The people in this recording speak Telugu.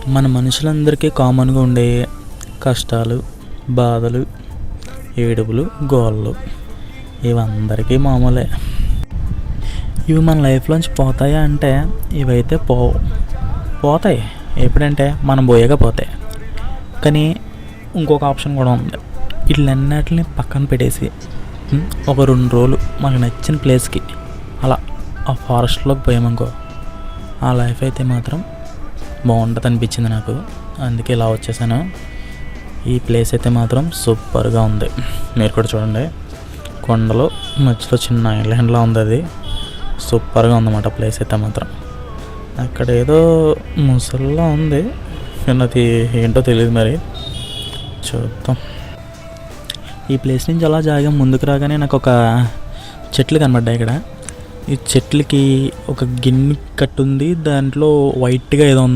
మన మనుషులందరికీ కామన్గా ఉండే కష్టాలు, బాధలు, ఏడుపులు, గోళ్ళు ఇవందరికీ మామూలే. ఇవి మన లైఫ్లోంచి పోతాయా అంటే ఇవైతే పోతాయి. ఎప్పుడంటే మనం పోయాక పోతాయి. కానీ ఇంకొక ఆప్షన్ కూడా ఉంది. వీళ్ళన్నిటిని పక్కన పెట్టేసి ఒక 2 రోజులు మనకు నచ్చిన ప్లేస్కి అలా ఆ ఫారెస్ట్లోకి పోయామనుకో, ఆ లైఫ్ అయితే మాత్రం బాగుంటుంది అనిపించింది నాకు. అందుకే ఇలా వచ్చేసాను. ఈ ప్లేస్ అయితే మాత్రం సూపర్గా ఉంది. మీరు కూడా చూడండి, కొండలు మధ్యలో చిన్న ఐలాండ్లా ఉంది. అది సూపర్గా ఉందన్నమాట ప్లేస్ అయితే మాత్రం. అక్కడ ఏదో ముసల్లా ఉంది, అది ఏంటో తెలియదు, మరి చూద్దాం. ఈ ప్లేస్ నుంచి అలా జాగా ముందుకు రాగానే నాకు ఒక చెట్లు కనబడ్డాయి. ఇక్కడ ఈ చెట్లకి ఒక గిన్నె కట్టుంది, దాంట్లో వైట్గా ఏదో ఉంది.